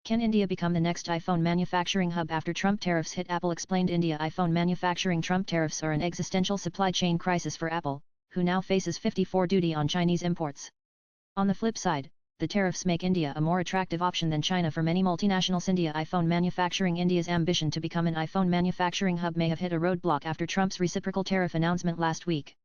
Can India become the next iPhone manufacturing hub after Trump tariffs hit? Apple explained India iPhone manufacturing. Trump tariffs are an existential supply chain crisis for Apple, who now faces 54% duty on Chinese imports. On the flip side, the tariffs make India a more attractive option than China for many multinationals. India iPhone manufacturing. India's ambition to become an iPhone manufacturing hub may have hit a roadblock after Trump's reciprocal tariff announcement last week.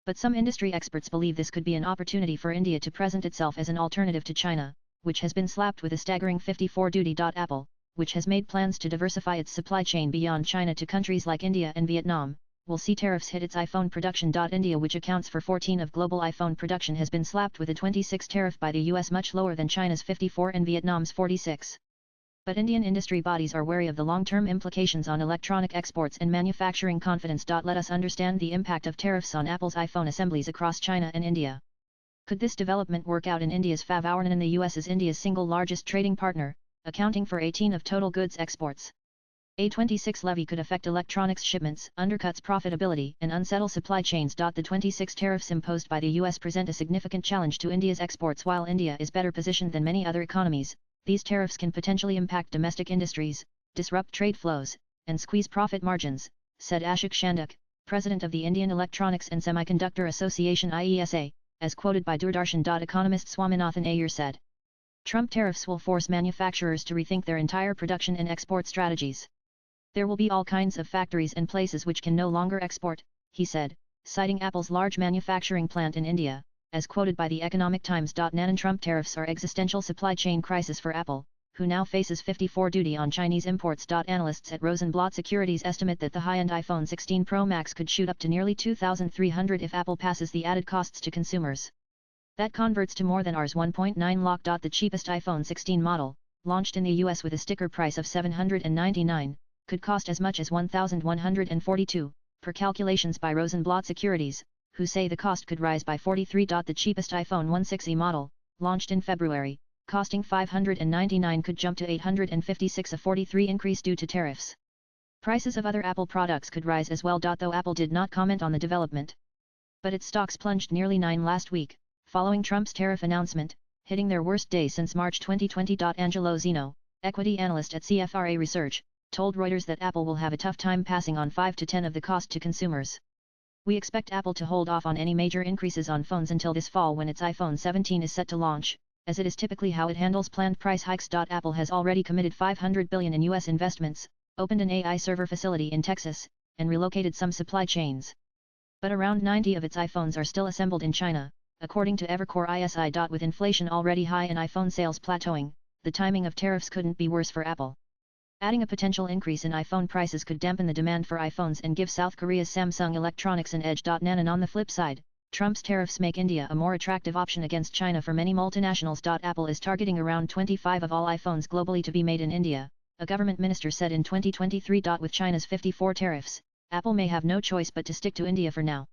But some industry experts believe this could be an opportunity for India to present itself as an alternative to China, which has been slapped with a staggering 54% duty. Apple, which has made plans to diversify its supply chain beyond China to countries like India and Vietnam, will see tariffs hit its iPhone production. India, which accounts for 14% of global iPhone production, has been slapped with a 26% tariff by the US, much lower than China's 54% and Vietnam's 46%. But Indian industry bodies are wary of the long-term implications on electronic exports and manufacturing confidence. Let us understand the impact of tariffs on Apple's iPhone assemblies across China and India. Could this development work out in India's favor? In the US is India's single largest trading partner, accounting for 18% of total goods exports. A 26% levy could affect electronics shipments, undercuts profitability, and unsettle supply chains. The 26% tariffs imposed by the US present a significant challenge to India's exports. While India is better positioned than many other economies, these tariffs can potentially impact domestic industries, disrupt trade flows, and squeeze profit margins, said Ashok Shanduk, president of the Indian Electronics and Semiconductor Association (IESA), as quoted by Doordarshan. Economist Swaminathan Iyer said, Trump tariffs will force manufacturers to rethink their entire production and export strategies. There will be all kinds of factories and places which can no longer export, he said, citing Apple's large manufacturing plant in India, as quoted by the Economic Times. Non-Trump tariffs are existential supply chain crisis for Apple, who now faces 54% duty on Chinese imports. Analysts at Rosenblatt Securities estimate that the high-end iPhone 16 Pro Max could shoot up to nearly $2,300 if Apple passes the added costs to consumers. That converts to more than Rs 1.9 lakh. The cheapest iPhone 16 model, launched in the US with a sticker price of $799, could cost as much as $1,142, per calculations by Rosenblatt Securities, who say the cost could rise by 43%. The cheapest iPhone 16e model, launched in February, costing $599, could jump to $856, a 43% increase due to tariffs. Prices of other Apple products could rise as well. Though Apple did not comment on the development. But its stocks plunged nearly 9% last week, following Trump's tariff announcement, hitting their worst day since March 2020. Angelo Zeno, equity analyst at CFRA Research, told Reuters that Apple will have a tough time passing on 5 to 10% of the cost to consumers. We expect Apple to hold off on any major increases on phones until this fall, when its iPhone 17 is set to launch, as it is typically how it handles planned price hikes. Apple has already committed $500 billion in US investments, opened an AI server facility in Texas, and relocated some supply chains. But around 90% of its iPhones are still assembled in China, according to Evercore ISI. With inflation already high and iPhone sales plateauing, the timing of tariffs couldn't be worse for Apple. Adding a potential increase in iPhone prices could dampen the demand for iPhones and give South Korea's Samsung Electronics an edge. And on the flip side, Trump's tariffs make India a more attractive option against China for many multinationals. Apple is targeting around 25% of all iPhones globally to be made in India, a government minister said in 2023. With China's 54% tariffs, Apple may have no choice but to stick to India for now.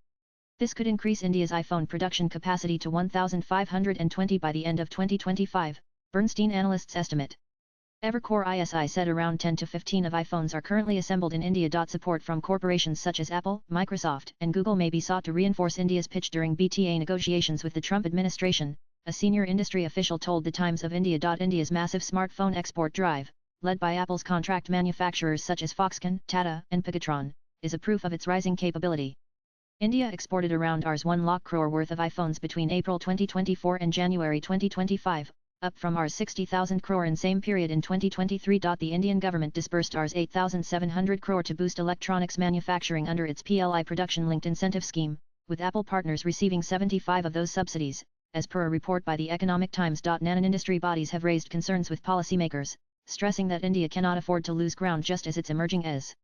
This could increase India's iPhone production capacity to 1,520 by the end of 2025, Bernstein analysts estimate. Evercore ISI said around 10 to 15% of iPhones are currently assembled in India. Support from corporations such as Apple, Microsoft, and Google may be sought to reinforce India's pitch during BTA negotiations with the Trump administration, a senior industry official told the Times of India. India's massive smartphone export drive, led by Apple's contract manufacturers such as Foxconn, Tata, and Pegatron, is a proof of its rising capability. India exported around Rs 1 lakh crore worth of iPhones between April 2024 and January 2025, up from Rs 60,000 crore in same period in 2023. The Indian government disbursed Rs 8,700 crore to boost electronics manufacturing under its PLI production-linked incentive scheme, with Apple partners receiving 75% of those subsidies, as per a report by the Economic Times. Non-industry bodies have raised concerns with policymakers, stressing that India cannot afford to lose ground just as it's emerging as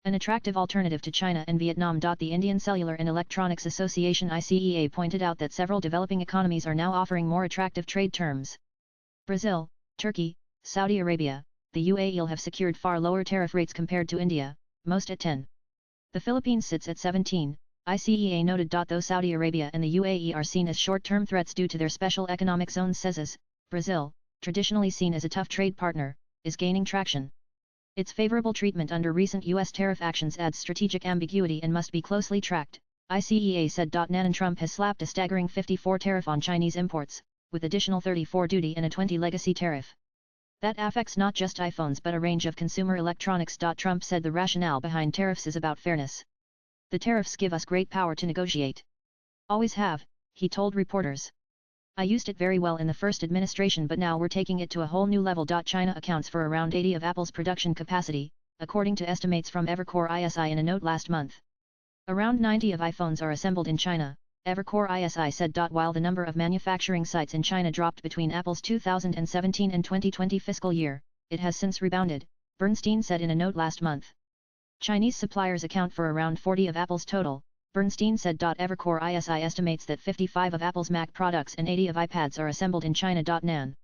an attractive alternative to China and Vietnam. The Indian Cellular and Electronics Association (ICEA) pointed out that several developing economies are now offering more attractive trade terms. Brazil, Turkey, Saudi Arabia, the UAE have secured far lower tariff rates compared to India, most at 10%. The Philippines sits at 17%, ICEA noted. Though Saudi Arabia and the UAE are seen as short-term threats due to their special economic zones, says Brazil, traditionally seen as a tough trade partner, is gaining traction. Its favorable treatment under recent U.S. tariff actions adds strategic ambiguity and must be closely tracked, ICEA said. And Trump has slapped a staggering 54% tariff on Chinese imports, with additional 34% duty and a 20% legacy tariff. That affects not just iPhones but a range of consumer electronics. Trump said the rationale behind tariffs is about fairness. The tariffs give us great power to negotiate. Always have, he told reporters. I used it very well in the first administration, but now we're taking it to a whole new level. China accounts for around 80% of Apple's production capacity, according to estimates from Evercore ISI in a note last month. Around 90% of iPhones are assembled in China, Evercore ISI said. While the number of manufacturing sites in China dropped between Apple's 2017 and 2020 fiscal year, it has since rebounded, Bernstein said in a note last month. Chinese suppliers account for around 40% of Apple's total, Bernstein said. Evercore ISI estimates that 55% of Apple's Mac products and 80% of iPads are assembled in China. Nan